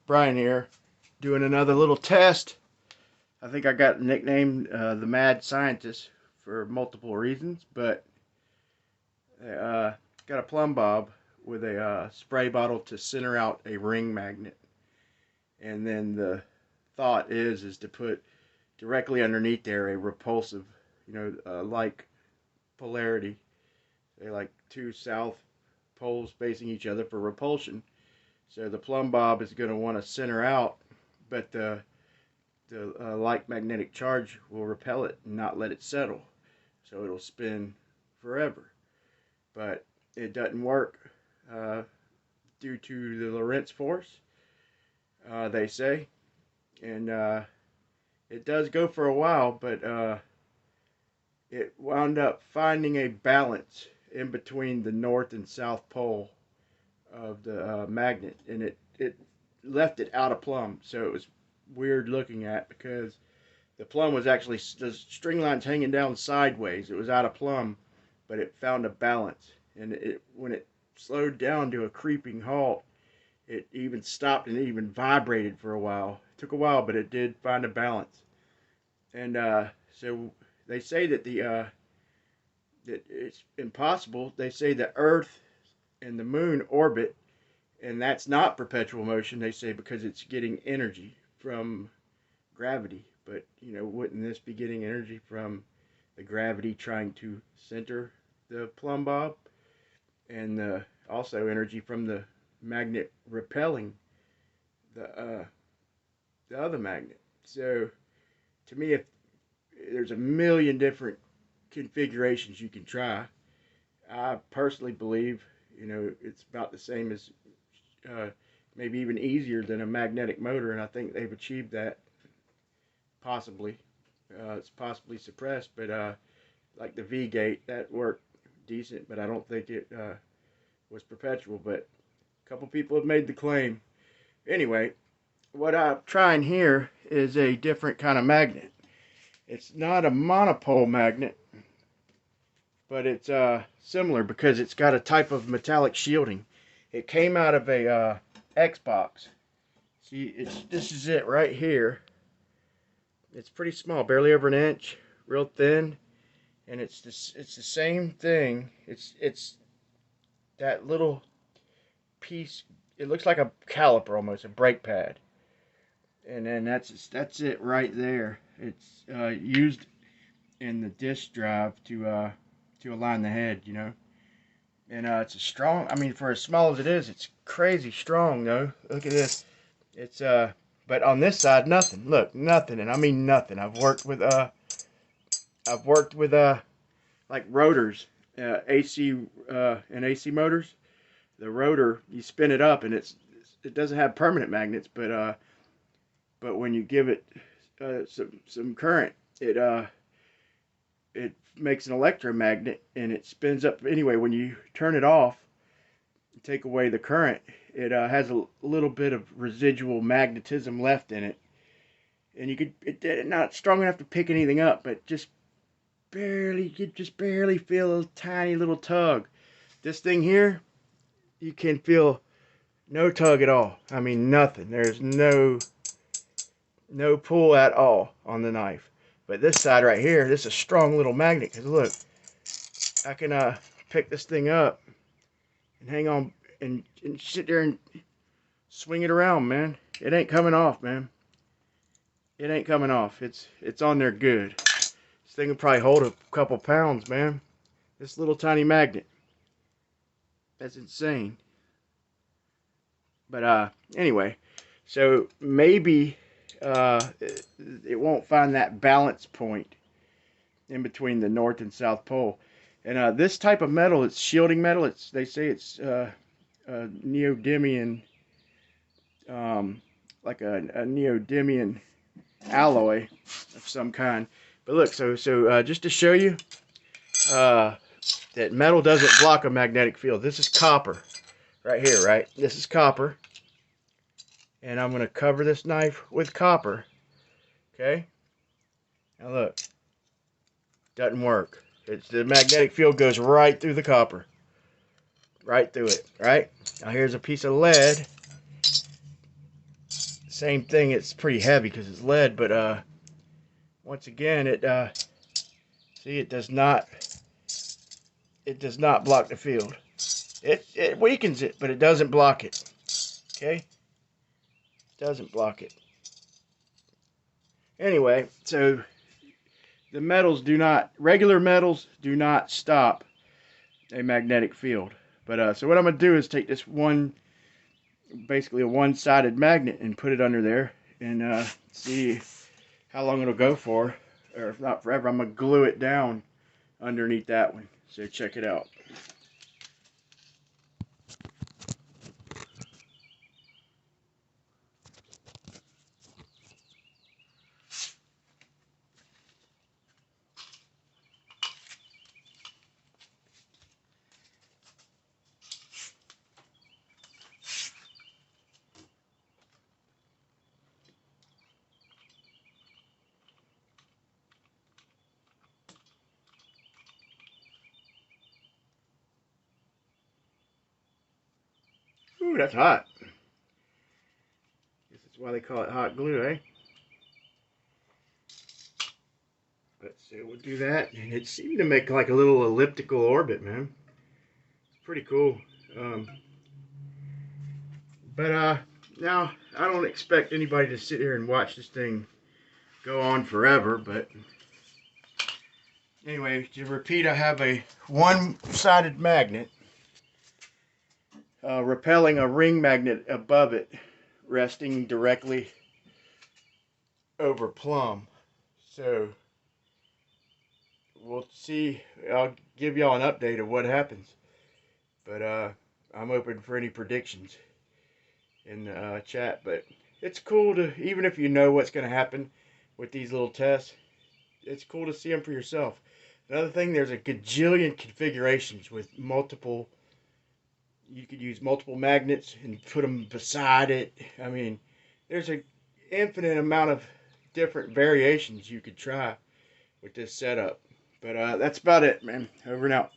Brian here, doing another little test. I think I got nicknamed the Mad Scientist for multiple reasons, but got a plumb bob with a spray bottle to center out a ring magnet, and then the thought is to put directly underneath there a repulsive, like polarity. They like two south poles facing each other for repulsion. So the plumb bob is going to want to center out, but the like magnetic charge will repel it and not let it settle. So it'll spin forever. But it doesn't work due to the Lorentz force, they say. And it does go for a while, but it wound up finding a balance in between the north and south pole of the magnet, and it left it out of plumb, so it was weird looking at because the plumb was actually, the string line's hanging down sideways. It was out of plumb, but it found a balance, and when it slowed down to a creeping halt, it even stopped and it even vibrated for a while. It took a while, but it did find a balance. And so they say that that it's impossible. They say the Earth and the moon orbit, and that's not perpetual motion, they say, because it's getting energy from gravity. But wouldn't this be getting energy from the gravity trying to center the plumb bob, and also energy from the magnet repelling the other magnet? So to me, if there's a million different configurations you can try, I personally believe it's about the same as, maybe even easier than a magnetic motor, and I think they've achieved that. Possibly, it's possibly suppressed, but like the V-gate, that worked decent, but I don't think it was perpetual. But a couple people have made the claim. Anyway, what I'm trying here is a different kind of magnet. It's not a monopole magnet, but it's similar because it's got a type of metallic shielding. It came out of a Xbox. See, this is it right here. It's pretty small, barely over an inch, real thin, and it's the same thing. It's that little piece. It looks like a caliper almost, a brake pad, and then that's it right there. It's used in the disk drive to align the head, and it's a strong. I mean, for as small as it is, it's crazy strong though. Look at this. It's but on this side, nothing. Look, nothing, and I mean nothing. I've worked with like rotors, AC and AC motors. The rotor, you spin it up, and it doesn't have permanent magnets, but when you give it some current, it makes an electromagnet, and it spins up anyway. When you turn it off, take away the current, it has a little bit of residual magnetism left in it, and it's not strong enough to pick anything up, but you just barely feel a tiny little tug. This thing here, you can feel no tug at all. I mean nothing. There's no pull at all on the knife. But this side right here, this is a strong little magnet, because look, I can pick this thing up and hang on and sit there and swing it around, man. It ain't coming off, man. It ain't coming off. It's on there good. This thing will probably hold a couple pounds, man. This little tiny magnet. That's insane. But anyway, so maybe it won't find that balance point in between the north and south pole. And this type of metal, it's shielding metal. They say it's neodymium, like a neodymium alloy of some kind. But look, so just to show you that metal doesn't block a magnetic field. This is copper right here, right? This is copper, and I'm going to cover this knife with copper. Okay, now look, doesn't work. The magnetic field goes right through the copper, right through it. Right now, here's a piece of lead. same thing, it's pretty heavy because it's lead, but once again, see, it does not block the field. It weakens it, but it doesn't block it. Okay, it doesn't block it. Anyway, so the regular metals do not stop a magnetic field. But so what I'm gonna do is take this basically a one-sided magnet, and put it under there, and see how long it'll go for, or if not forever. I'm gonna glue it down underneath that one. So check it out. Ooh, that's hot. Guess that's why they call it hot glue, eh? But so we'll do that, and it seemed to make like a little elliptical orbit, man. It's pretty cool. But now I don't expect anybody to sit here and watch this thing go on forever. But anyway, to repeat, I have a one-sided magnet repelling a ring magnet above it, resting directly over plumb. So we'll see. I'll give y'all an update of what happens. But I'm open for any predictions in the chat. But it's cool to, even if you know what's going to happen with these little tests, it's cool to see them for yourself. Another thing, there's a gajillion configurations with multiple. You could use multiple magnets and put them beside it. I mean, there's an infinite amount of different variations you could try with this setup. But that's about it, man. Over and out.